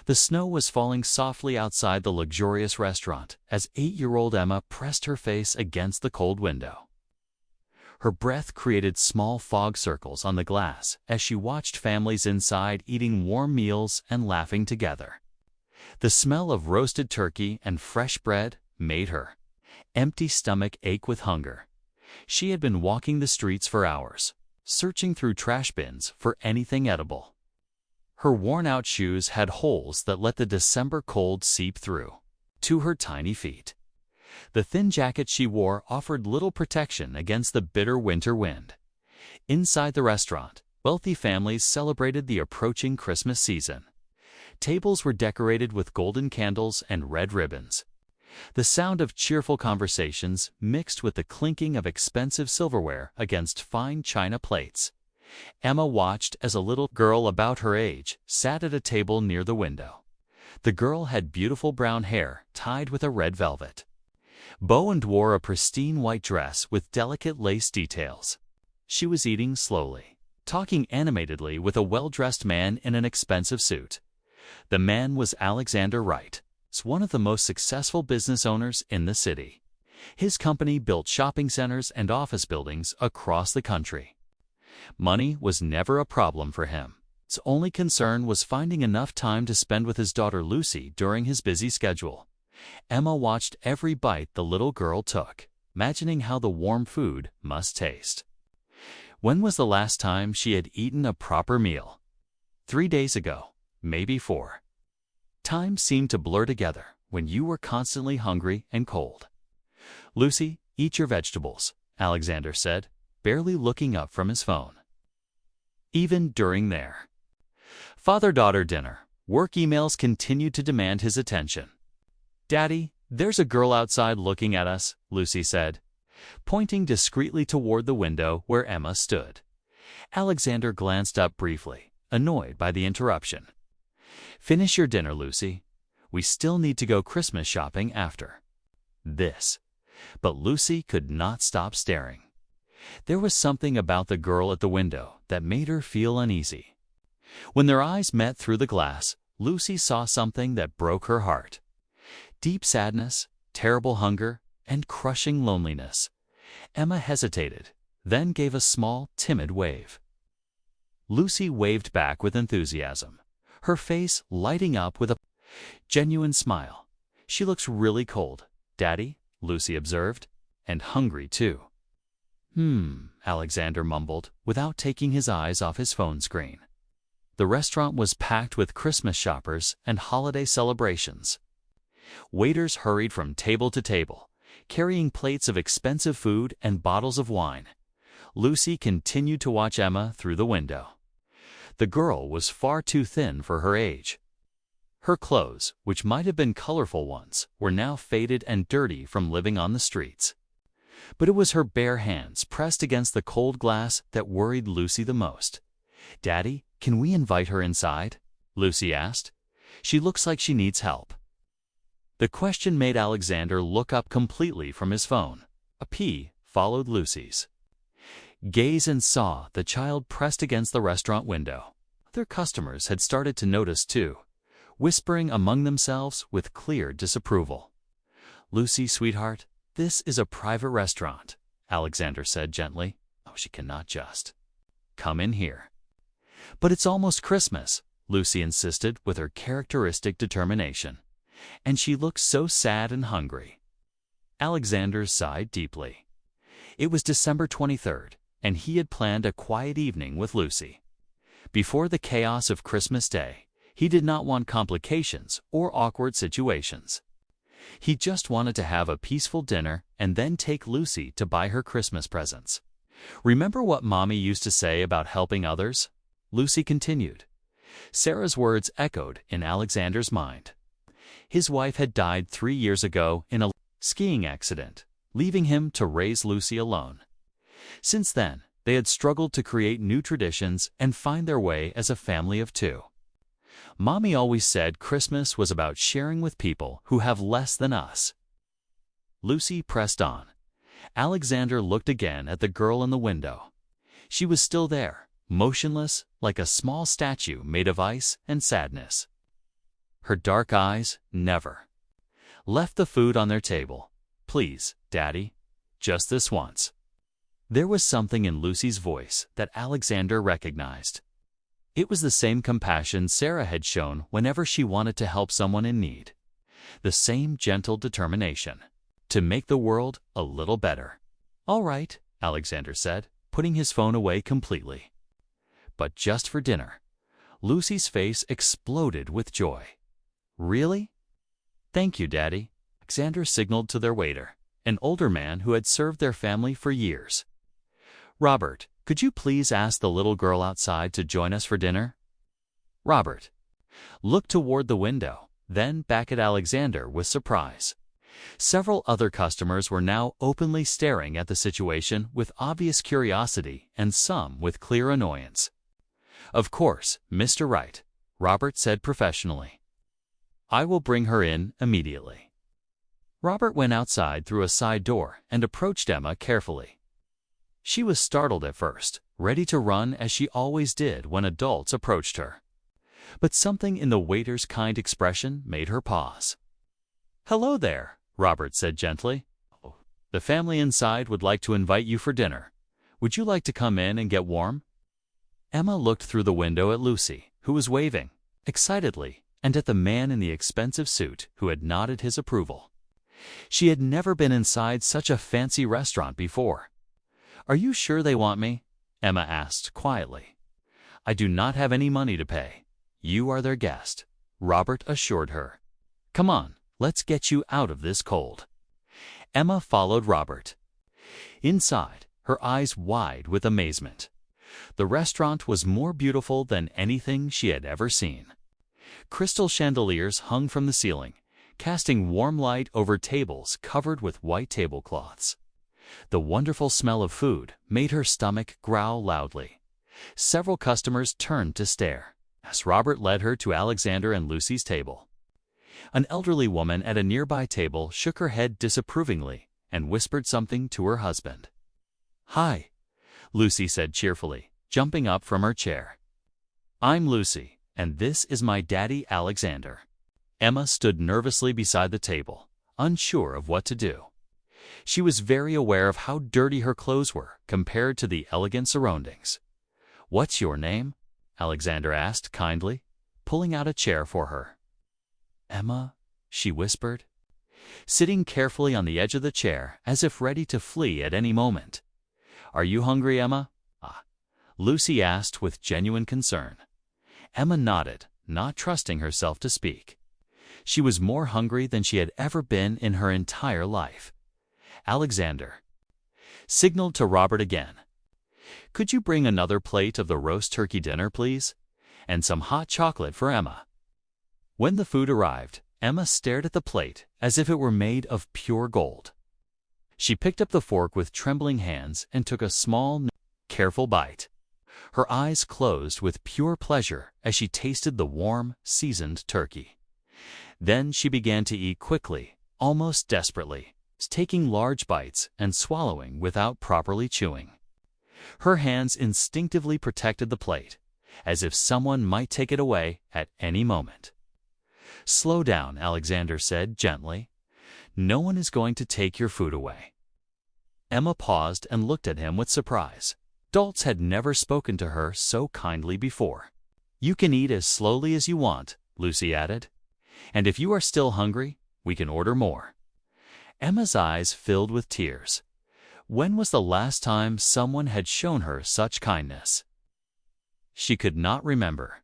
The snow was falling softly outside the luxurious restaurant as 8-year-old Emma pressed her face against the cold window. Her breath created small fog circles on the glass as she watched families inside eating warm meals and laughing together. The smell of roasted turkey and fresh bread made her empty stomach ache with hunger. She had been walking the streets for hours, searching through trash bins for anything edible. Her worn-out shoes had holes that let the December cold seep through to her tiny feet. The thin jacket she wore offered little protection against the bitter winter wind. Inside the restaurant, wealthy families celebrated the approaching Christmas season. Tables were decorated with golden candles and red ribbons. The sound of cheerful conversations mixed with the clinking of expensive silverware against fine china plates. Emma watched as a little girl about her age sat at a table near the window. The girl had beautiful brown hair tied with a red velvet bow and wore a pristine white dress with delicate lace details. She was eating slowly, talking animatedly with a well-dressed man in an expensive suit. The man was Alexander Wright, one of the most successful business owners in the city. His company built shopping centers and office buildings across the country. Money was never a problem for him. His only concern was finding enough time to spend with his daughter Lucy during his busy schedule. Emma watched every bite the little girl took, imagining how the warm food must taste. When was the last time she had eaten a proper meal? 3 days ago, maybe 4. Time seemed to blur together when you were constantly hungry and cold. "Lucy, eat your vegetables," Alexander said, barely looking up from his phone. Even during their father-daughter dinner, work emails continued to demand his attention. "Daddy, there's a girl outside looking at us," Lucy said, pointing discreetly toward the window where Emma stood. Alexander glanced up briefly, annoyed by the interruption. "Finish your dinner, Lucy. We still need to go Christmas shopping after this." But Lucy could not stop staring. There was something about the girl at the window that made her feel uneasy. When their eyes met through the glass, Lucy saw something that broke her heart. Deep sadness, terrible hunger, and crushing loneliness. Emma hesitated, then gave a small, timid wave. Lucy waved back with enthusiasm, her face lighting up with a genuine smile. "She looks really cold, Daddy," Lucy observed, "and hungry too." Alexander mumbled, without taking his eyes off his phone screen. The restaurant was packed with Christmas shoppers and holiday celebrations. Waiters hurried from table to table, carrying plates of expensive food and bottles of wine. Lucy continued to watch Emma through the window. The girl was far too thin for her age. Her clothes, which might have been colorful once, were now faded and dirty from living on the streets. But it was her bare hands pressed against the cold glass that worried Lucy the most. "Daddy, can we invite her inside?" Lucy asked. "She looks like she needs help." The question made Alexander look up completely from his phone. A P followed Lucy's gaze and saw the child pressed against the restaurant window. Other customers had started to notice too, whispering among themselves with clear disapproval. "Lucy, sweetheart, this is a private restaurant," Alexander said gently. "Oh, she cannot just come in here." "But it's almost Christmas," Lucy insisted with her characteristic determination. "And she looks so sad and hungry." Alexander sighed deeply. It was December 23rd, and he had planned a quiet evening with Lucy. Before the chaos of Christmas Day, he did not want complications or awkward situations. He just wanted to have a peaceful dinner and then take Lucy to buy her Christmas presents. "Remember what Mommy used to say about helping others?" Lucy continued. Sarah's words echoed in Alexander's mind. His wife had died 3 years ago in a skiing accident, leaving him to raise Lucy alone. Since then, they had struggled to create new traditions and find their way as a family of 2. Mommy always said Christmas was about sharing with people who have less than us. Lucy pressed on. Alexander looked again at the girl in the window. She was still there, motionless, like a small statue made of ice and sadness. Her dark eyes never left the food on their table. "Please, Daddy, just this once." There was something in Lucy's voice that Alexander recognized. It was the same compassion Sarah had shown whenever she wanted to help someone in need. The same gentle determination to make the world a little better. "All right," Alexander said, putting his phone away completely. "But just for dinner." Lucy's face exploded with joy. "Really?" "Thank you, Daddy." Alexander signaled to their waiter, an older man who had served their family for years. "Robert, could you please ask the little girl outside to join us for dinner?" Robert looked toward the window, then back at Alexander with surprise. Several other customers were now openly staring at the situation with obvious curiosity and some with clear annoyance. "Of course, Mr. Wright," Robert said professionally. "I will bring her in immediately." Robert went outside through a side door and approached Emma carefully. She was startled at first, ready to run as she always did when adults approached her. But something in the waiter's kind expression made her pause. "Hello there," Robert said gently. "The family inside would like to invite you for dinner. Would you like to come in and get warm?" Emma looked through the window at Lucy, who was waving excitedly, and at the man in the expensive suit who had nodded his approval. She had never been inside such a fancy restaurant before. "Are you sure they want me?" Emma asked quietly. "I do not have any money to pay. You are their guest," Robert assured her. "Come on, let's get you out of this cold." Emma followed Robert. Inside, her eyes wide with amazement. The restaurant was more beautiful than anything she had ever seen. Crystal chandeliers hung from the ceiling, casting warm light over tables covered with white tablecloths. The wonderful smell of food made her stomach growl loudly. Several customers turned to stare as Robert led her to Alexander and Lucy's table. An elderly woman at a nearby table shook her head disapprovingly and whispered something to her husband. "Hi," Lucy said cheerfully, jumping up from her chair. "I'm Lucy, and this is my daddy Alexander." Emma stood nervously beside the table, unsure of what to do. She was very aware of how dirty her clothes were compared to the elegant surroundings. "What's your name?" Alexander asked kindly, pulling out a chair for her. "Emma," she whispered, sitting carefully on the edge of the chair as if ready to flee at any moment. "Are you hungry, Emma?" Lucy asked with genuine concern. Emma nodded, not trusting herself to speak. She was more hungry than she had ever been in her entire life. Alexander signaled to Robert again. "Could you bring another plate of the roast turkey dinner, please? And some hot chocolate for Emma." When the food arrived, Emma stared at the plate as if it were made of pure gold. She picked up the fork with trembling hands and took a small, careful bite. Her eyes closed with pure pleasure as she tasted the warm, seasoned turkey. Then she began to eat quickly, almost desperately, taking large bites and swallowing without properly chewing. Her hands instinctively protected the plate, as if someone might take it away at any moment. "Slow down," Alexander said gently. "No one is going to take your food away." Emma paused and looked at him with surprise. Adults had never spoken to her so kindly before. "You can eat as slowly as you want," Lucy added. "And if you are still hungry, we can order more." Emma's eyes filled with tears. When was the last time someone had shown her such kindness? She could not remember.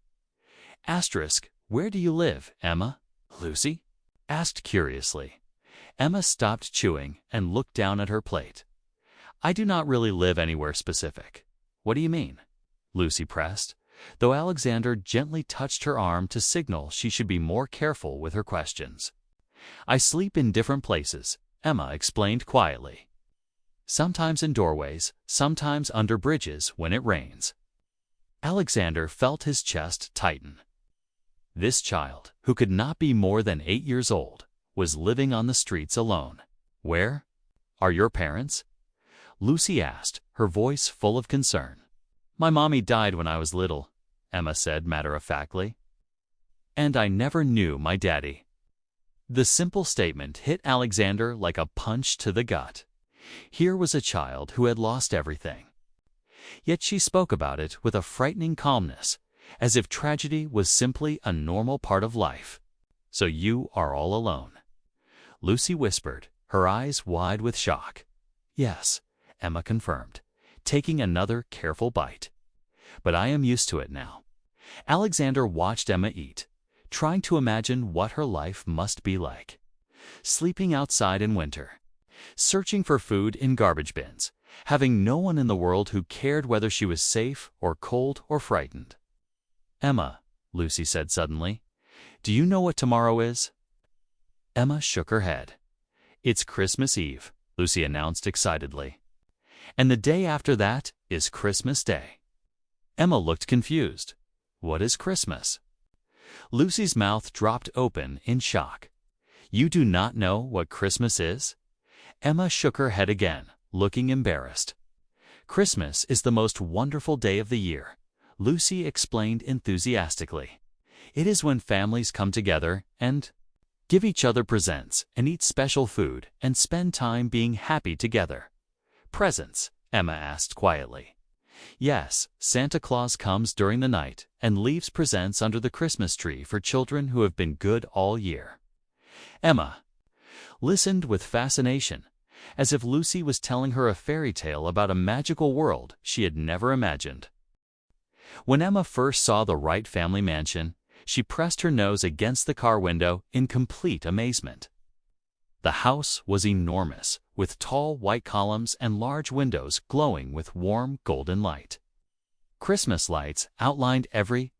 Where do you live, Emma? Lucy asked curiously. Emma stopped chewing and looked down at her plate. "I do not really live anywhere specific." "What do you mean?" Lucy pressed, though Alexander gently touched her arm to signal she should be more careful with her questions. "I sleep in different places," Emma explained quietly. "Sometimes in doorways, sometimes under bridges when it rains." Alexander felt his chest tighten. This child, who could not be more than 8 years old, was living on the streets alone. "Where are your parents?" Lucy asked, her voice full of concern. "My mommy died when I was little," Emma said matter-of-factly. And I never knew my daddy. The simple statement hit Alexander like a punch to the gut. Here was a child who had lost everything. Yet she spoke about it with a frightening calmness, as if tragedy was simply a normal part of life. "So you are all alone?" Lucy whispered, her eyes wide with shock. "Yes," Emma confirmed, taking another careful bite. "But I am used to it now." Alexander watched Emma eat, trying to imagine what her life must be like. Sleeping outside in winter, searching for food in garbage bins, having no one in the world who cared whether she was safe or cold or frightened. "Emma," Lucy said suddenly, "do you know what tomorrow is?" Emma shook her head. "It's Christmas Eve," Lucy announced excitedly. "And the day after that is Christmas Day." Emma looked confused. "What is Christmas?" Lucy's mouth dropped open in shock. "You do not know what Christmas is?" Emma shook her head again, looking embarrassed. "Christmas is the most wonderful day of the year," Lucy explained enthusiastically. "It is when families come together and give each other presents and eat special food and spend time being happy together." "Presents?" Emma asked quietly. "Yes, Santa Claus comes during the night and leaves presents under the Christmas tree for children who have been good all year." Emma listened with fascination, as if Lucy was telling her a fairy tale about a magical world she had never imagined. When Emma first saw the Wright family mansion, she pressed her nose against the car window in complete amazement. The house was enormous, with tall white columns and large windows glowing with warm golden light. Christmas lights outlined every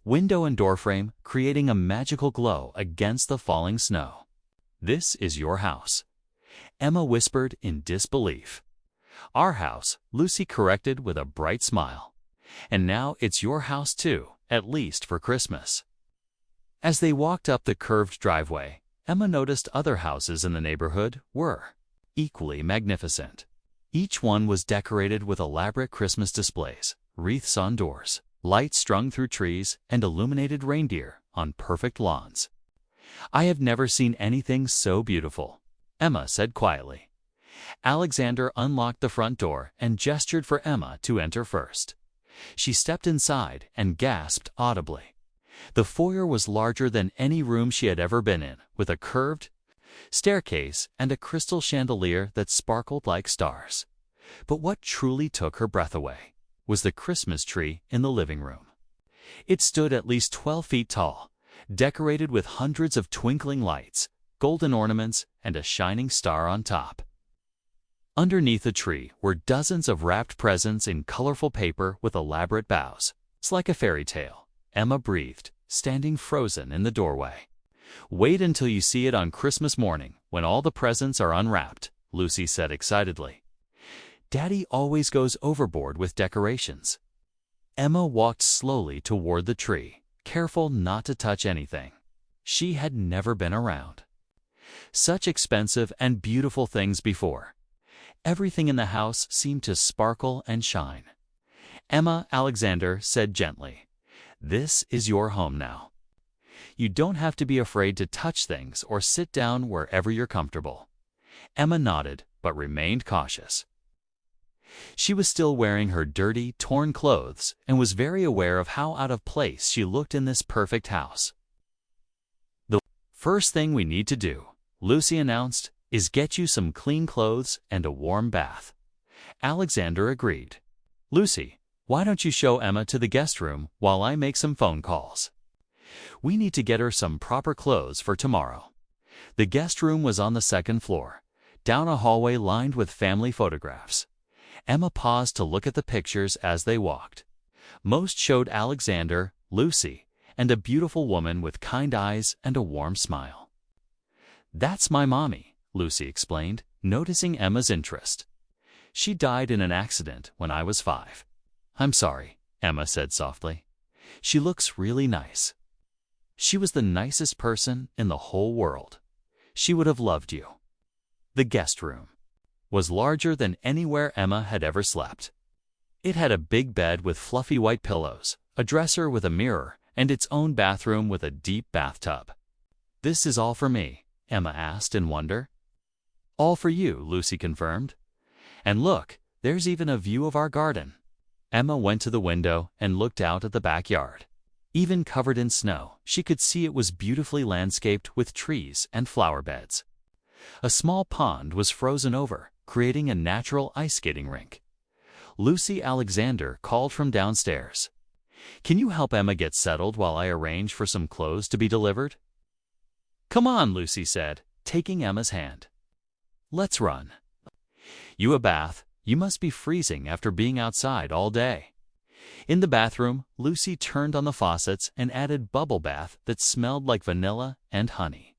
window and doorframe, creating a magical glow against the falling snow. "This is your house," Emma whispered in disbelief. "Our house," Lucy corrected with a bright smile. "And now it's your house too, at least for Christmas." As they walked up the curved driveway, Emma noticed other houses in the neighborhood were equally magnificent. Each one was decorated with elaborate Christmas displays, wreaths on doors, lights strung through trees, and illuminated reindeer on perfect lawns. "I have never seen anything so beautiful," Emma said quietly. Alexander unlocked the front door and gestured for Emma to enter first. She stepped inside and gasped audibly. The foyer was larger than any room she had ever been in, with a curved staircase and a crystal chandelier that sparkled like stars. But what truly took her breath away was the Christmas tree in the living room. It stood at least 12 feet tall, decorated with hundreds of twinkling lights, golden ornaments, and a shining star on top. Underneath the tree were dozens of wrapped presents in colorful paper with elaborate bows. "It's like a fairy tale," Emma breathed, standing frozen in the doorway. "Wait until you see it on Christmas morning, when all the presents are unwrapped," Lucy said excitedly. "Daddy always goes overboard with decorations." Emma walked slowly toward the tree, careful not to touch anything. She had never been around such expensive and beautiful things before. Everything in the house seemed to sparkle and shine. Alexander said gently, "This is your home now. You don't have to be afraid to touch things or sit down wherever you're comfortable." Emma nodded, but remained cautious. She was still wearing her dirty, torn clothes and was very aware of how out of place she looked in this perfect house. "The first thing we need to do," Lucy announced, "is get you some clean clothes and a warm bath." Alexander agreed. "Lucy, why don't you show Emma to the guest room while I make some phone calls? We need to get her some proper clothes for tomorrow." The guest room was on the second floor, down a hallway lined with family photographs. Emma paused to look at the pictures as they walked. Most showed Alexander, Lucy, and a beautiful woman with kind eyes and a warm smile. "That's my mommy," Lucy explained, noticing Emma's interest. "She died in an accident when I was 5. "I'm sorry," Emma said softly. "She looks really nice." "She was the nicest person in the whole world. She would have loved you." The guest room was larger than anywhere Emma had ever slept. It had a big bed with fluffy white pillows, a dresser with a mirror, and its own bathroom with a deep bathtub. "This is all for me?" Emma asked in wonder. "All for you," Lucy confirmed. "And look, there's even a view of our garden." Emma went to the window and looked out at the backyard. Even covered in snow, she could see it was beautifully landscaped with trees and flower beds. A small pond was frozen over, creating a natural ice skating rink. Lucy Alexander called from downstairs. "Can you help Emma get settled while I arrange for some clothes to be delivered?" "Come on," Lucy said, taking Emma's hand. "Let's run." "You a bath? You must be freezing after being outside all day." In the bathroom, Lucy turned on the faucets and added bubble bath that smelled like vanilla and honey.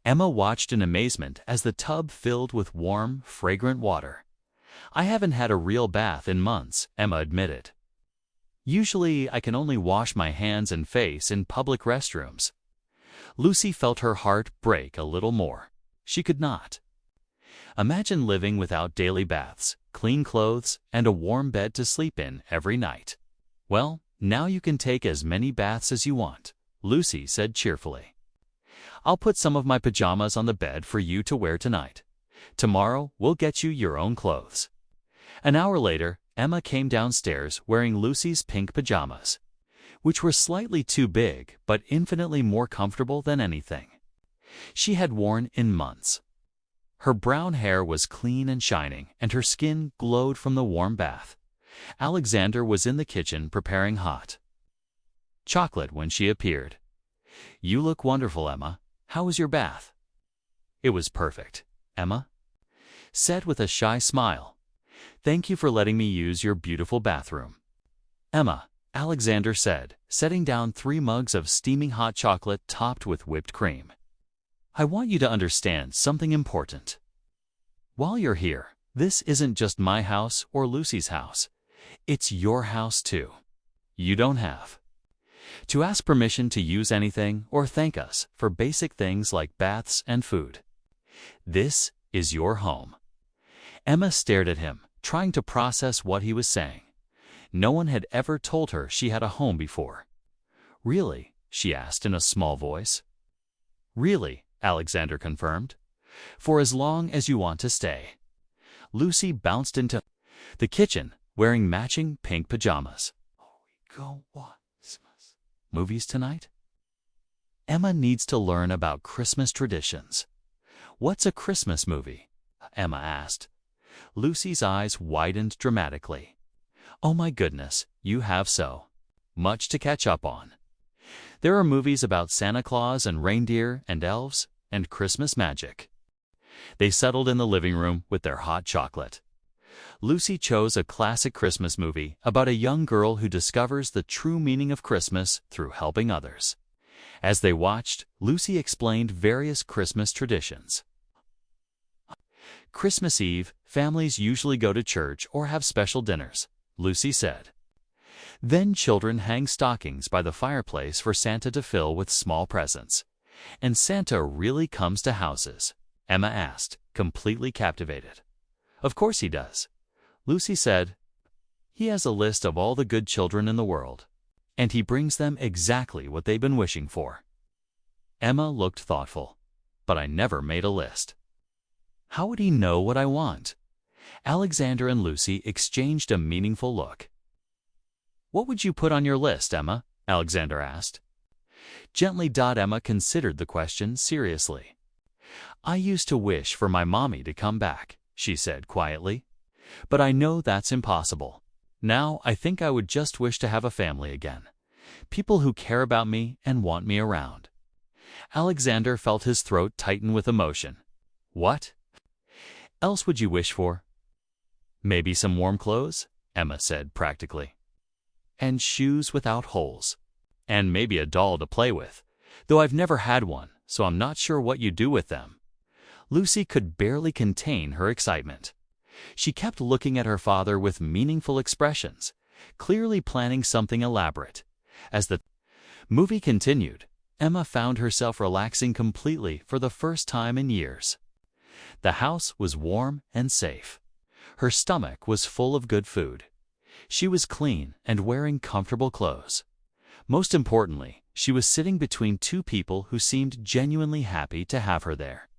Emma watched in amazement as the tub filled with warm, fragrant water. "I haven't had a real bath in months," Emma admitted. "Usually, I can only wash my hands and face in public restrooms." Lucy felt her heart break a little more. She could not. Imagine living without daily baths, clean clothes, and a warm bed to sleep in every night. "Well, now you can take as many baths as you want," Lucy said cheerfully. "I'll put some of my pajamas on the bed for you to wear tonight. Tomorrow, we'll get you your own clothes." An hour later, Emma came downstairs wearing Lucy's pink pajamas, which were slightly too big but infinitely more comfortable than anything she had worn in months. Her brown hair was clean and shining, and her skin glowed from the warm bath. Alexander was in the kitchen preparing hot chocolate when she appeared. "You look wonderful, Emma. How was your bath?" "It was perfect," Emma said with a shy smile. "Thank you for letting me use your beautiful bathroom." "Emma," Alexander said, setting down 3 mugs of steaming hot chocolate topped with whipped cream, "I want you to understand something important. While you're here, this isn't just my house or Lucy's house. It's your house too. You don't have to ask permission to use anything or thank us for basic things like baths and food. This is your home." Emma stared at him, trying to process what he was saying. No one had ever told her she had a home before. "Really?" she asked in a small voice. "Really," Alexander confirmed. "For as long as you want to stay." Lucy bounced into the kitchen, wearing matching pink pajamas. "Oh, we go watch movies tonight?" Emma needs to learn about Christmas traditions. "What's a Christmas movie?" Emma asked. Lucy's eyes widened dramatically. "Oh my goodness, you have so much to catch up on. There are movies about Santa Claus and reindeer and elves and Christmas magic." They settled in the living room with their hot chocolate. Lucy chose a classic Christmas movie about a young girl who discovers the true meaning of Christmas through helping others. As they watched, Lucy explained various Christmas traditions. "Christmas Eve, families usually go to church or have special dinners," Lucy said. "Then children hang stockings by the fireplace for Santa to fill with small presents." "And Santa really comes to houses?" Emma asked, completely captivated. "Of course he does," Lucy said. "He has a list of all the good children in the world, and he brings them exactly what they've been wishing for." Emma looked thoughtful. "But I never made a list." "How would he know what I want?" Alexander and Lucy exchanged a meaningful look. "What would you put on your list, Emma?" Alexander asked. Gently, Emma considered the question seriously. "I used to wish for my mommy to come back," she said quietly. "But I know that's impossible. Now I think I would just wish to have a family again. People who care about me and want me around." Alexander felt his throat tighten with emotion. "What else would you wish for?" "Maybe some warm clothes," Emma said practically. "And shoes without holes. And maybe a doll to play with, though I've never had one, so I'm not sure what you do with them." Lucy could barely contain her excitement. She kept looking at her father with meaningful expressions, clearly planning something elaborate. As the movie continued, Emma found herself relaxing completely for the first time in years. The house was warm and safe. Her stomach was full of good food. She was clean and wearing comfortable clothes. Most importantly, she was sitting between two people who seemed genuinely happy to have her there.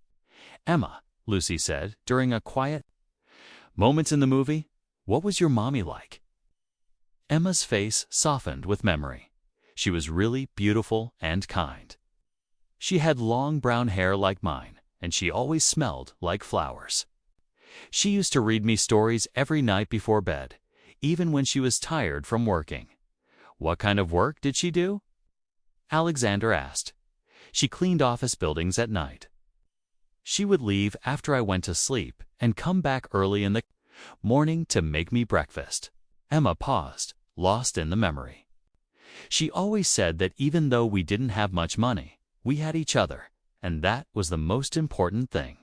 "Emma," Lucy said during a quiet moment in the movie, "what was your mommy like?" Emma's face softened with memory. She was really beautiful and kind. She had long brown hair like mine, and she always smelled like flowers. She used to read me stories every night before bed, even when she was tired from working. "What kind of work did she do?" Alexander asked. "She cleaned office buildings at night. She would leave after I went to sleep and come back early in the morning to make me breakfast." Emma paused, lost in the memory. "She always said that even though we didn't have much money, we had each other, and that was the most important thing."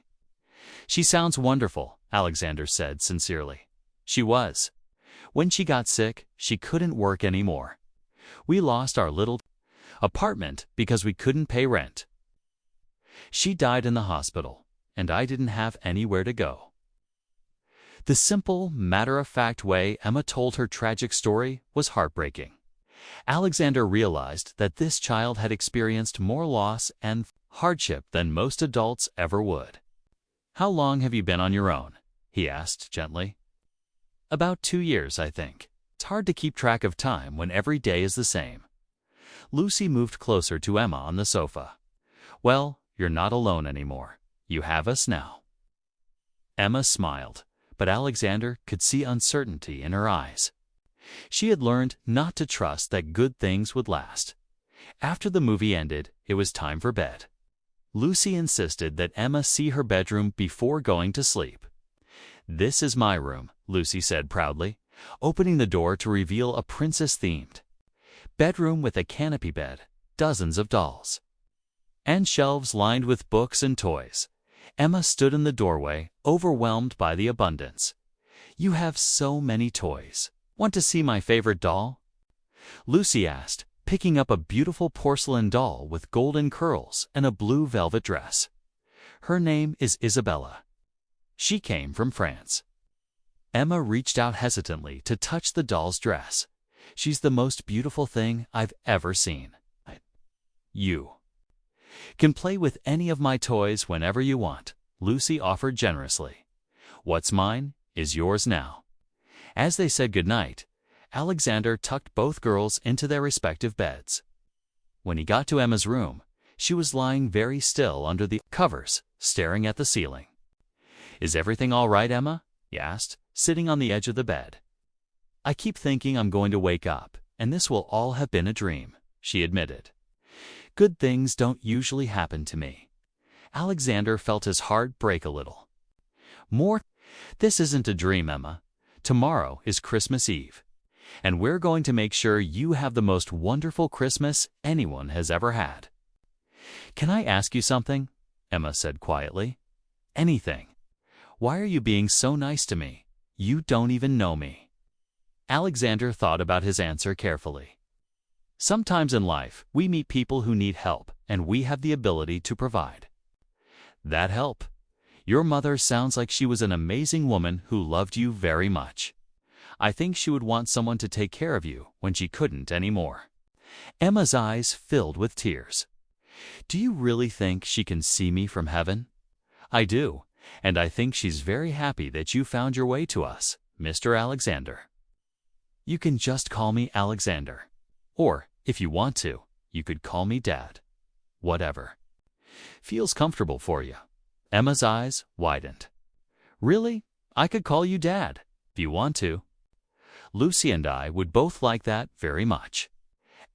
"She sounds wonderful," Alexander said sincerely. "She was. When she got sick, she couldn't work anymore. We lost our little apartment because we couldn't pay rent. She died in the hospital, and I didn't have anywhere to go." The simple, matter-of-fact way Emma told her tragic story was heartbreaking. Alexander realized that this child had experienced more loss and hardship than most adults ever would. "How long have you been on your own?" he asked gently. "About 2 years, I think. It's hard to keep track of time when every day is the same." Lucy moved closer to Emma on the sofa. "Well, you're not alone anymore. You have us now." Emma smiled, but Alexander could see uncertainty in her eyes. She had learned not to trust that good things would last. After the movie ended, it was time for bed. Lucy insisted that Emma see her bedroom before going to sleep. "This is my room," Lucy said proudly, opening the door to reveal a princess-themed bedroom with a canopy bed, dozens of dolls, and shelves lined with books and toys. Emma stood in the doorway, overwhelmed by the abundance. "You have so many toys. Want to see my favorite doll?" Lucy asked, picking up a beautiful porcelain doll with golden curls and a blue velvet dress. "Her name is Isabella. She came from France." Emma reached out hesitantly to touch the doll's dress. "She's the most beautiful thing I've ever seen." "You can play with any of my toys whenever you want," Lucy offered generously. "What's mine is yours now." As they said goodnight, Alexander tucked both girls into their respective beds. When he got to Emma's room, she was lying very still under the covers, staring at the ceiling. "Is everything all right, Emma?" he asked, sitting on the edge of the bed. "I keep thinking I'm going to wake up, and this will all have been a dream," she admitted. "Good things don't usually happen to me." Alexander felt his heart break a little. "More, this isn't a dream, Emma. Tomorrow is Christmas Eve, and we're going to make sure you have the most wonderful Christmas anyone has ever had." "Can I ask you something?" Emma said quietly. "Anything. Why are you being so nice to me? You don't even know me." Alexander thought about his answer carefully. "Sometimes in life, we meet people who need help, and we have the ability to provide that help. Your mother sounds like she was an amazing woman who loved you very much. I think she would want someone to take care of you when she couldn't anymore." Emma's eyes filled with tears. "Do you really think she can see me from heaven?" "I do, and I think she's very happy that you found your way to us, Mr. Alexander. You can just call me Alexander. Or, if you want to, you could call me Dad. Whatever feels comfortable for you." Emma's eyes widened. "Really? I could call you Dad, if you want to. Lucy and I would both like that very much."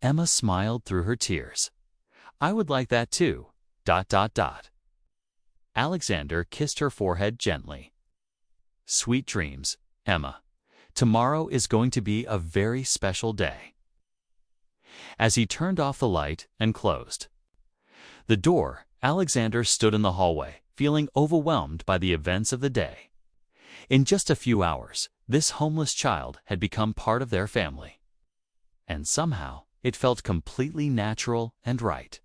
Emma smiled through her tears. "I would like that too. ... Alexander kissed her forehead gently. "Sweet dreams, Emma. Tomorrow is going to be a very special day." As he turned off the light and closed the door, Alexander stood in the hallway, feeling overwhelmed by the events of the day. In just a few hours, this homeless child had become part of their family. And somehow, it felt completely natural and right.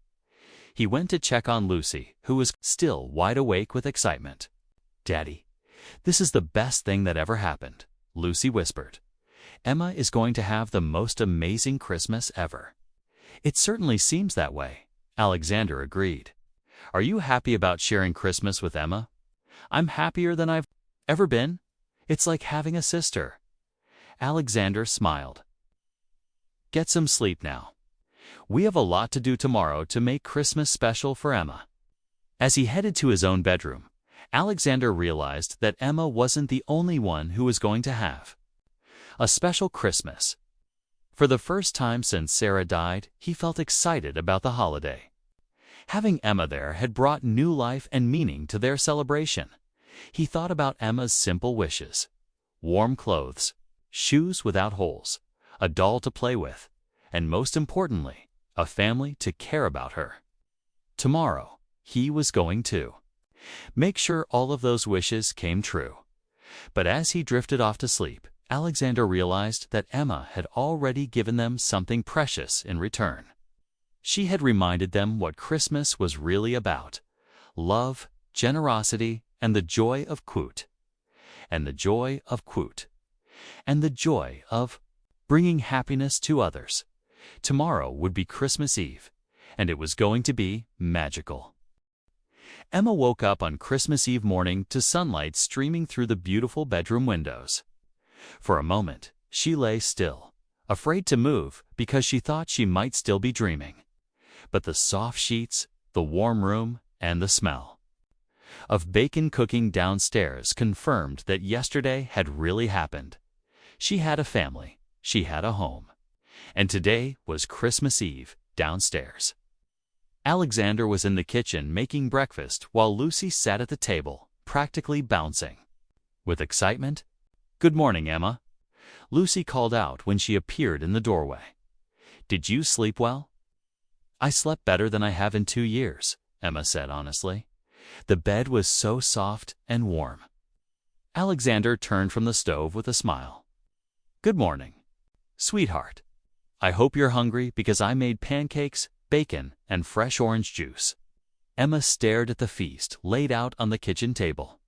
He went to check on Lucy, who was still wide awake with excitement. "Daddy, this is the best thing that ever happened," Lucy whispered. "Emma is going to have the most amazing Christmas ever. It certainly seems that way, Alexander agreed. Are you happy about sharing Christmas with Emma? I'm happier than I've ever been. It's like having a sister. Alexander smiled. Get some sleep now. We have a lot to do tomorrow to make Christmas special for Emma. As he headed to his own bedroom, Alexander realized that Emma wasn't the only one who was going to have a special Christmas. For the first time since Sarah died, he felt excited about the holiday. Having Emma there had brought new life and meaning to their celebration. He thought about Emma's simple wishes: warm clothes, shoes without holes, a doll to play with, and most importantly, a family to care about her. Tomorrow, he was going to make sure all of those wishes came true. But as he drifted off to sleep, Alexander realized that Emma had already given them something precious in return. She had reminded them what Christmas was really about: love, generosity, and the joy of Quote. And the joy of Quote. And the joy of bringing happiness to others. Tomorrow would be Christmas Eve, and it was going to be magical. Emma woke up on Christmas Eve morning to sunlight streaming through the beautiful bedroom windows. For a moment, she lay still, afraid to move because she thought she might still be dreaming. But the soft sheets, the warm room, and the smell of bacon cooking downstairs confirmed that yesterday had really happened. She had a family, she had a home, and today was Christmas Eve downstairs. Alexander was in the kitchen making breakfast while Lucy sat at the table, practically bouncing with excitement. "Good morning, Emma," Lucy called out when she appeared in the doorway. "Did you sleep well?" "I slept better than I have in 2 years," Emma said honestly. The bed was so soft and warm. Alexander turned from the stove with a smile. "Good morning, sweetheart. I hope you're hungry because I made pancakes, bacon, and fresh orange juice." Emma stared at the feast laid out on the kitchen table.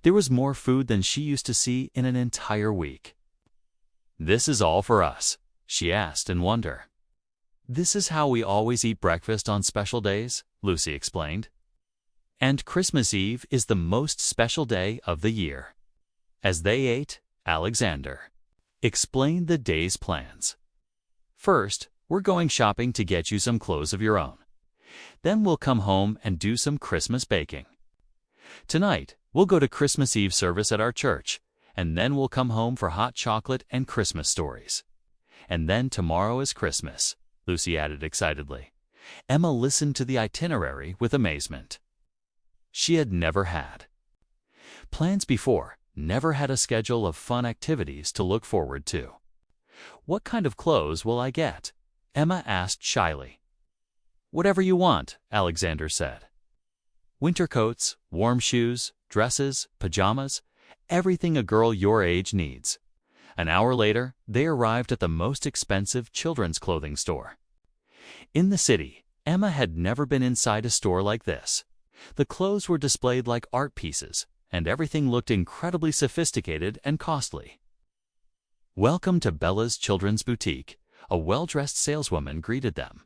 There was more food than she used to see in an entire week. "This is all for us?" she asked in wonder. "This is how we always eat breakfast on special days," Lucy explained. "And Christmas Eve is the most special day of the year." As they ate, Alexander explained the day's plans. "First, we're going shopping to get you some clothes of your own. Then we'll come home and do some Christmas baking. Tonight, we'll go to Christmas Eve service at our church, and then we'll come home for hot chocolate and Christmas stories. And then tomorrow is Christmas," Lucy added excitedly. Emma listened to the itinerary with amazement. She had never had plans before, never had a schedule of fun activities to look forward to. "What kind of clothes will I get?" Emma asked shyly. "Whatever you want," Alexander said. "Winter coats, warm shoes, dresses, pajamas, everything a girl your age needs." An hour later, they arrived at the most expensive children's clothing store in the city. Emma had never been inside a store like this. The clothes were displayed like art pieces, and everything looked incredibly sophisticated and costly. "Welcome to Bella's Children's Boutique," a well-dressed saleswoman greeted them.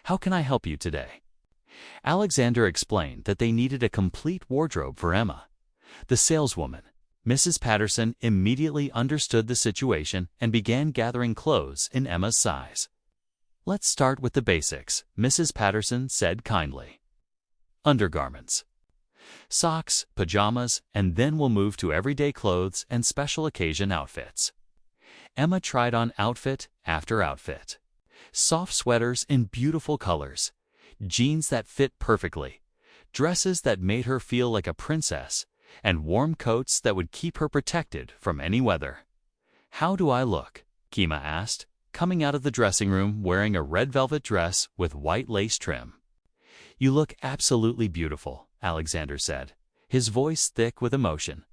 "How can I help you today?" Alexander explained that they needed a complete wardrobe for Emma. The saleswoman, Mrs. Patterson, immediately understood the situation and began gathering clothes in Emma's size. "Let's start with the basics," Mrs. Patterson said kindly. "Undergarments, socks, pajamas, and then we'll move to everyday clothes and special occasion outfits." Emma tried on outfit after outfit. Soft sweaters in beautiful colors, jeans that fit perfectly, dresses that made her feel like a princess, and warm coats that would keep her protected from any weather. "How do I look?" Kima asked, coming out of the dressing room wearing a red velvet dress with white lace trim. "You look absolutely beautiful," Alexander said, his voice thick with emotion.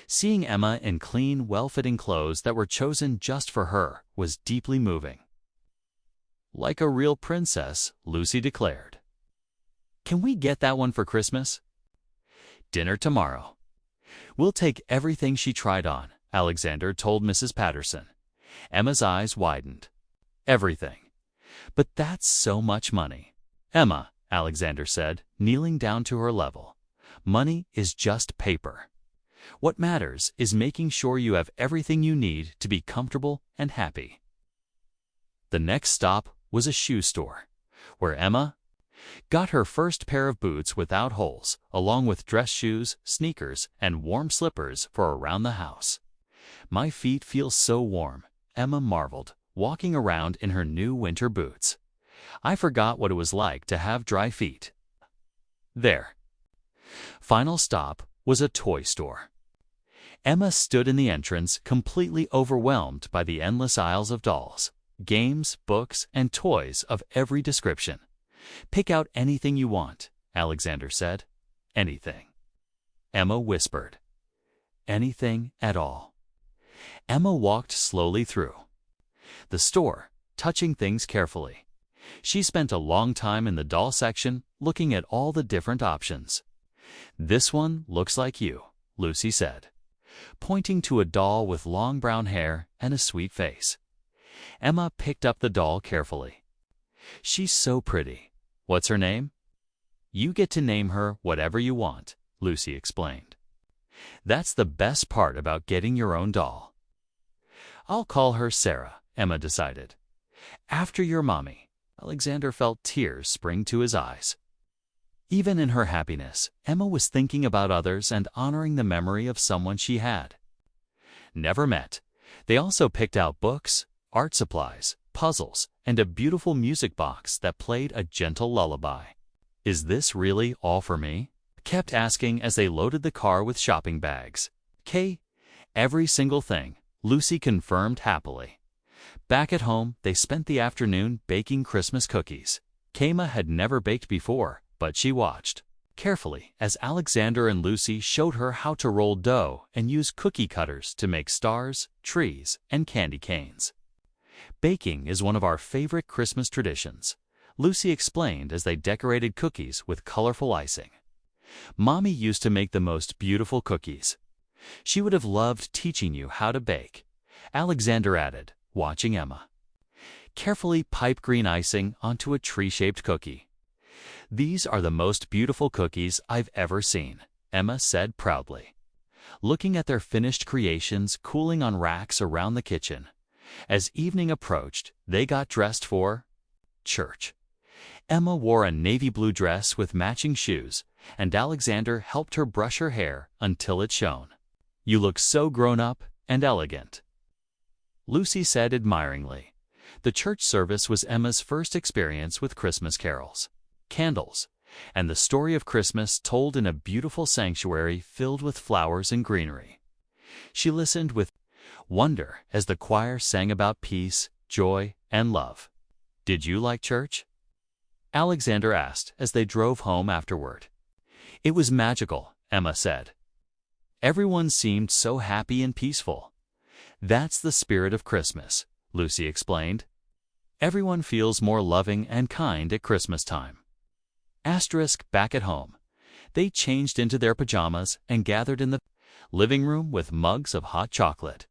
Seeing Emma in clean, well-fitting clothes that were chosen just for her was deeply moving. "Like a real princess," Lucy declared. "Can we get that one for Christmas?" "Dinner tomorrow." "We'll take everything she tried on," Alexander told Mrs. Patterson. Emma's eyes widened. "Everything?" But that's so much money. Emma, Alexander said, kneeling down to her level. Money is just paper. What matters is making sure you have everything you need to be comfortable and happy. The next stop was a shoe store, where Emma got her first pair of boots without holes, along with dress shoes, sneakers, and warm slippers for around the house. My feet feel so warm, Emma marveled, walking around in her new winter boots. I forgot what it was like to have dry feet. There. Final stop was a toy store. Emma stood in the entrance, completely overwhelmed by the endless aisles of dolls, games, books, and toys of every description. Pick out anything you want, Alexander said. Anything. Emma whispered. Anything at all. Emma walked slowly through the store, touching things carefully. She spent a long time in the doll section, looking at all the different options. This one looks like you, Lucy said, pointing to a doll with long brown hair and a sweet face. Emma picked up the doll carefully. She's so pretty. What's her name? You get to name her whatever you want, Lucy explained. That's the best part about getting your own doll. I'll call her Sarah, Emma decided. After your mommy. Alexander felt tears spring to his eyes. Even in her happiness, Emma was thinking about others and honoring the memory of someone she had never met. They also picked out books, art supplies, puzzles, and a beautiful music box that played a gentle lullaby. Is this really all for me? Kept asking as they loaded the car with shopping bags. Every single thing, Lucy confirmed happily. Back at home, they spent the afternoon baking Christmas cookies. Kayma had never baked before, but she watched carefully as Alexander and Lucy showed her how to roll dough and use cookie cutters to make stars, trees, and candy canes. Baking is one of our favorite Christmas traditions, Lucy explained as they decorated cookies with colorful icing. Mommy used to make the most beautiful cookies. She would have loved teaching you how to bake, Alexander added, watching Emma carefully pipe green icing onto a tree-shaped cookie. These are the most beautiful cookies I've ever seen, Emma said proudly, looking at their finished creations cooling on racks around the kitchen. As evening approached, they got dressed for church. Emma wore a navy blue dress with matching shoes, and Alexander helped her brush her hair until it shone. You look so grown up and elegant, Lucy said admiringly. The church service was Emma's first experience with Christmas carols, candles, and the story of Christmas told in a beautiful sanctuary filled with flowers and greenery. She listened with wonder as the choir sang about peace, joy, and love. Did you like church? Alexander asked as they drove home afterward. It was magical, Emma said. Everyone seemed so happy and peaceful. That's the spirit of Christmas, Lucy explained. Everyone feels more loving and kind at Christmas time. Back at home, they changed into their pajamas and gathered in the living room with mugs of hot chocolate.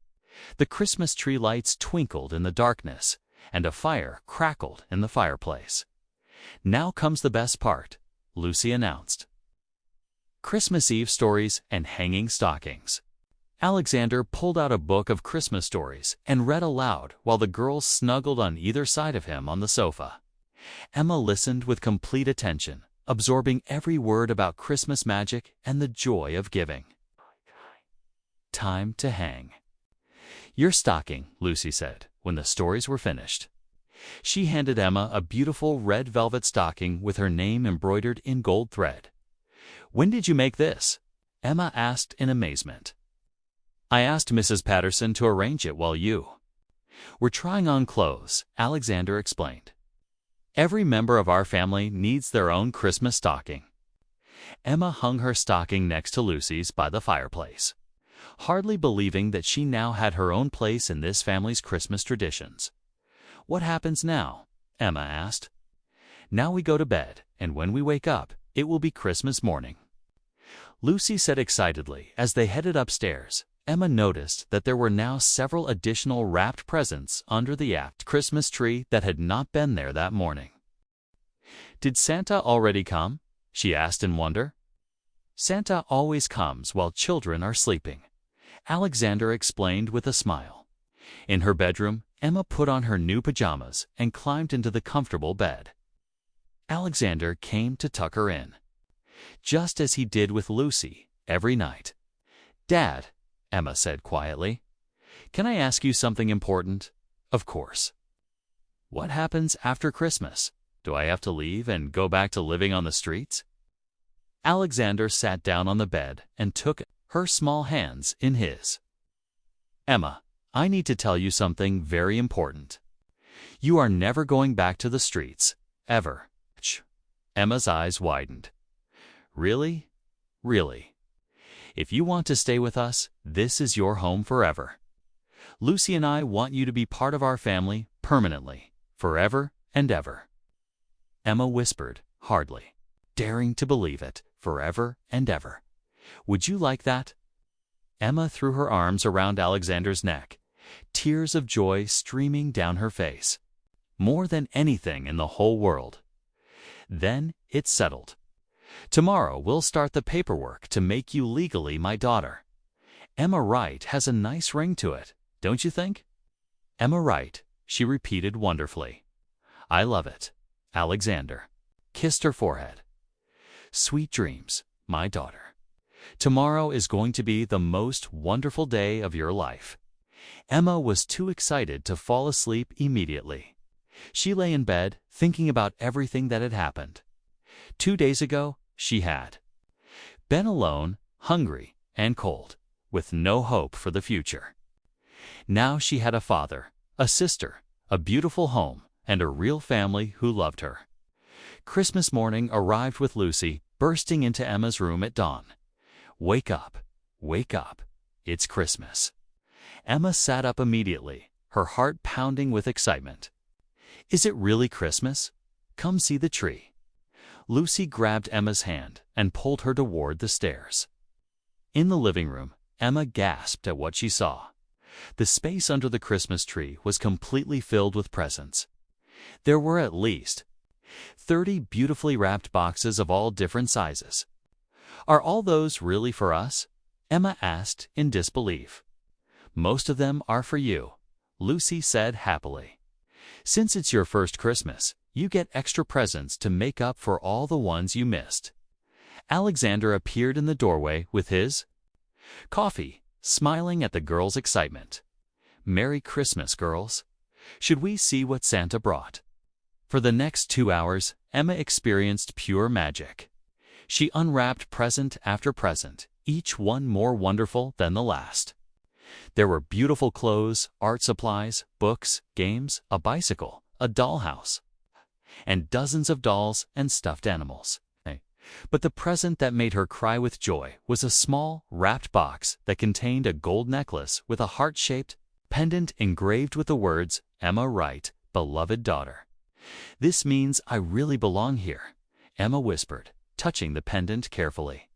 The Christmas tree lights twinkled in the darkness, and a fire crackled in the fireplace. Now comes the best part, Lucy announced. Christmas Eve stories and hanging stockings. Alexander pulled out a book of Christmas stories and read aloud while the girls snuggled on either side of him on the sofa. Emma listened with complete attention, absorbing every word about Christmas magic and the joy of giving. Time to hang. Your stocking, Lucy said, when the stories were finished. She handed Emma a beautiful red velvet stocking with her name embroidered in gold thread. When did you make this? Emma asked in amazement. I asked Mrs. Patterson to arrange it while you were trying on clothes, Alexander explained. Every member of our family needs their own Christmas stocking. Emma hung her stocking next to Lucy's by the fireplace, hardly believing that she now had her own place in this family's Christmas traditions. What happens now? Emma asked. Now we go to bed, and when we wake up, it will be Christmas morning, Lucy said excitedly as they headed upstairs. Emma noticed that there were now several additional wrapped presents under the wrapped Christmas tree that had not been there that morning. "Did Santa already come?" she asked in wonder. "Santa always comes while children are sleeping," Alexander explained with a smile. In her bedroom, Emma put on her new pajamas and climbed into the comfortable bed. Alexander came to tuck her in, just as he did with Lucy every night. "Dad," Emma said quietly, "can I ask you something important?" "Of course." "What happens after Christmas? Do I have to leave and go back to living on the streets?" Alexander sat down on the bed and took her small hands in his. "Emma, I need to tell you something very important. You are never going back to the streets, ever." Emma's eyes widened. "Really? Really? If you want to stay with us, this is your home forever. Lucy and I want you to be part of our family permanently, forever and ever." Emma whispered, hardly daring to believe it, forever and ever. "Would you like that?" Emma threw her arms around Alexander's neck, tears of joy streaming down her face. More than anything in the whole world. Then it settled. "Tomorrow we'll start the paperwork to make you legally my daughter. Emma Wright has a nice ring to it, don't you think?" "Emma Wright," she repeated wonderfully. "I love it." Alexander kissed her forehead. "Sweet dreams, my daughter. Tomorrow is going to be the most wonderful day of your life." Emma was too excited to fall asleep immediately. She lay in bed, thinking about everything that had happened. 2 days ago, she had been alone, hungry, and cold, with no hope for the future. Now she had a father, a sister, a beautiful home, and a real family who loved her. Christmas morning arrived with Lucy bursting into Emma's room at dawn. "Wake up, wake up, it's Christmas." Emma sat up immediately, her heart pounding with excitement. "Is it really Christmas? Come see the tree." Lucy grabbed Emma's hand and pulled her toward the stairs. In the living room, Emma gasped at what she saw. The space under the Christmas tree was completely filled with presents. There were at least 30 beautifully wrapped boxes of all different sizes. "Are all those really for us?" Emma asked in disbelief. "Most of them are for you," Lucy said happily. "Since it's your first Christmas, you get extra presents to make up for all the ones you missed." Alexander appeared in the doorway with his coffee, smiling at the girls' excitement. "Merry Christmas, girls. Should we see what Santa brought?" For the next 2 hours, Emma experienced pure magic. She unwrapped present after present, each one more wonderful than the last. There were beautiful clothes, art supplies, books, games, a bicycle, a dollhouse, and dozens of dolls and stuffed animals. But the present that made her cry with joy was a small, wrapped box that contained a gold necklace with a heart-shaped pendant engraved with the words, "Emma Wright, beloved daughter." "This means I really belong here," Emma whispered, touching the pendant carefully.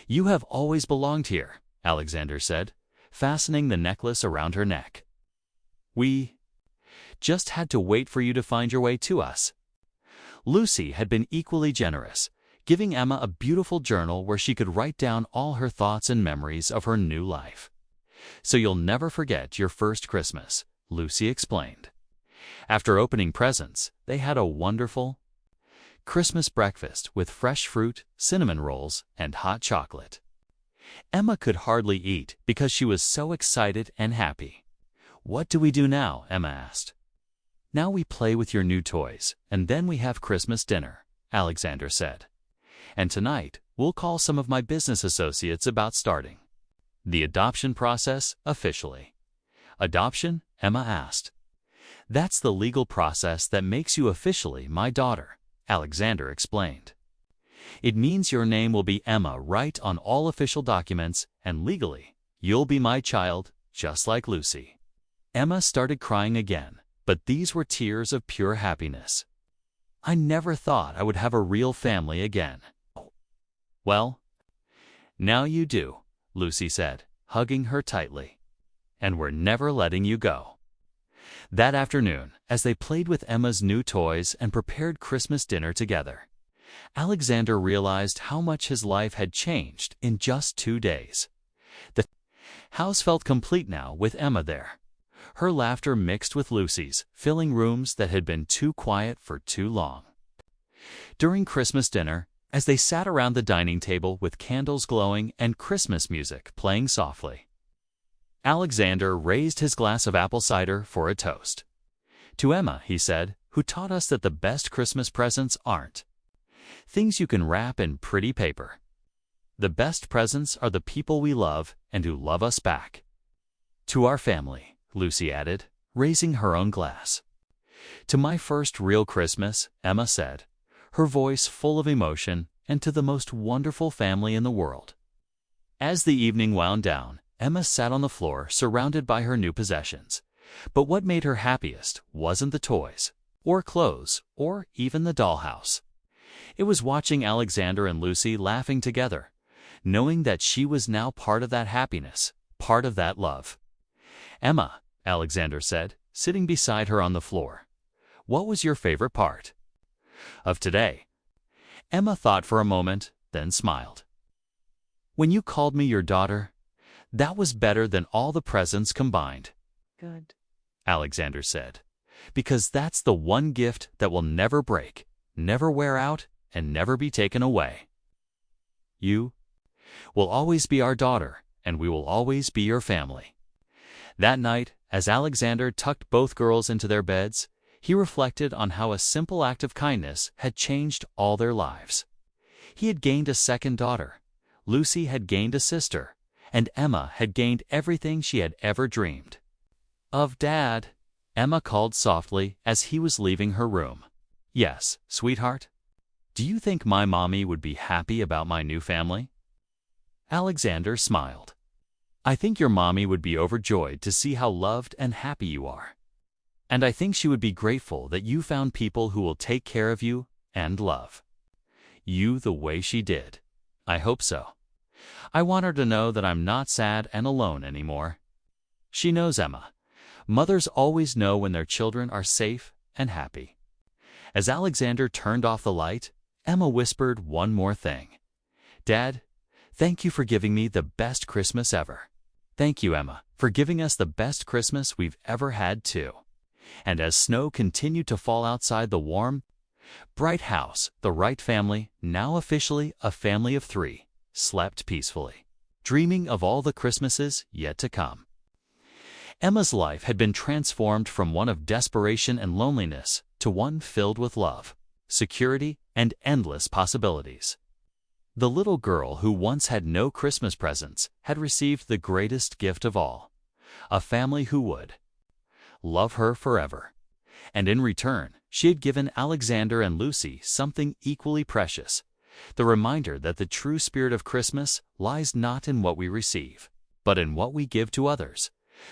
"You have always belonged here," Alexander said, fastening the necklace around her neck. "We just had to wait for you to find your way to us." Lucy had been equally generous, giving Emma a beautiful journal where she could write down all her thoughts and memories of her new life. "So you'll never forget your first Christmas," Lucy explained. After opening presents, they had a wonderful Christmas breakfast with fresh fruit, cinnamon rolls, and hot chocolate. Emma could hardly eat because she was so excited and happy. "What do we do now?" Emma asked. "Now we play with your new toys, and then we have Christmas dinner," Alexander said. "And tonight, we'll call some of my business associates about starting the adoption process officially." "Adoption?" Emma asked. "That's the legal process that makes you officially my daughter," Alexander explained. "It means your name will be Emma Wright on all official documents, and legally, you'll be my child, just like Lucy." Emma started crying again, but these were tears of pure happiness. "I never thought I would have a real family again." "Well, now you do," Lucy said, hugging her tightly. "And we're never letting you go." That afternoon, as they played with Emma's new toys and prepared Christmas dinner together, Alexander realized how much his life had changed in just 2 days. The house felt complete now with Emma there. Her laughter mixed with Lucy's, filling rooms that had been too quiet for too long. During Christmas dinner, as they sat around the dining table with candles glowing and Christmas music playing softly, Alexander raised his glass of apple cider for a toast. "To Emma," he said, "who taught us that the best Christmas presents aren't things you can wrap in pretty paper. The best presents are the people we love and who love us back." "To our family," Lucy added, raising her own glass. "To my first real Christmas," Emma said, her voice full of emotion, "and to the most wonderful family in the world." As the evening wound down, Emma sat on the floor surrounded by her new possessions. But what made her happiest wasn't the toys, or clothes, or even the dollhouse. It was watching Alexander and Lucy laughing together, knowing that she was now part of that happiness, part of that love. "Emma," Alexander said, sitting beside her on the floor, "what was your favorite part of today?" Emma thought for a moment, then smiled. "When you called me your daughter, that was better than all the presents combined." Good. Alexander said, "because that's the one gift that will never break, never wear out, and never be taken away. You will always be our daughter, and we will always be your family." That night, as Alexander tucked both girls into their beds, he reflected on how a simple act of kindness had changed all their lives. He had gained a second daughter, Lucy had gained a sister, and Emma had gained everything she had ever dreamed of. "Dad," Emma called softly as he was leaving her room. "Yes, sweetheart? Do you think my mommy would be happy about my new family?" Alexander smiled. "I think your mommy would be overjoyed to see how loved and happy you are. And I think she would be grateful that you found people who will take care of you and love you the way she did. I hope so. I want her to know that I'm not sad and alone anymore." She knows, Emma. Mothers always know when their children are safe and happy. As Alexander turned off the light, Emma whispered one more thing. "Dad, thank you for giving me the best Christmas ever." "Thank you, Emma, for giving us the best Christmas we've ever had, too." And as snow continued to fall outside the warm, bright house, the Wright family, now officially a family of 3, slept peacefully, dreaming of all the Christmases yet to come. Emma's life had been transformed from one of desperation and loneliness to one filled with love, security, and endless possibilities. The little girl who once had no Christmas presents had received the greatest gift of all, a family who would love her forever. And in return, she had given Alexander and Lucy something equally precious, the reminder that the true spirit of Christmas lies not in what we receive, but in what we give to others,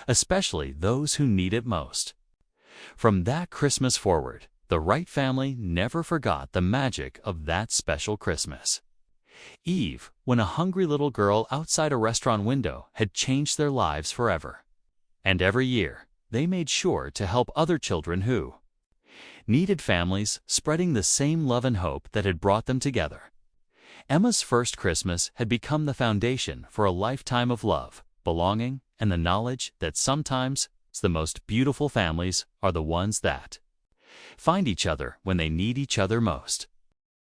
especially those who need it most. From that Christmas forward, the Wright family never forgot the magic of that special Christmas Eve, when a hungry little girl outside a restaurant window had changed their lives forever. And every year, they made sure to help other children who needed families, spreading the same love and hope that had brought them together. Emma's first Christmas had become the foundation for a lifetime of love, belonging, and the knowledge that sometimes the most beautiful families are the ones that find each other when they need each other most.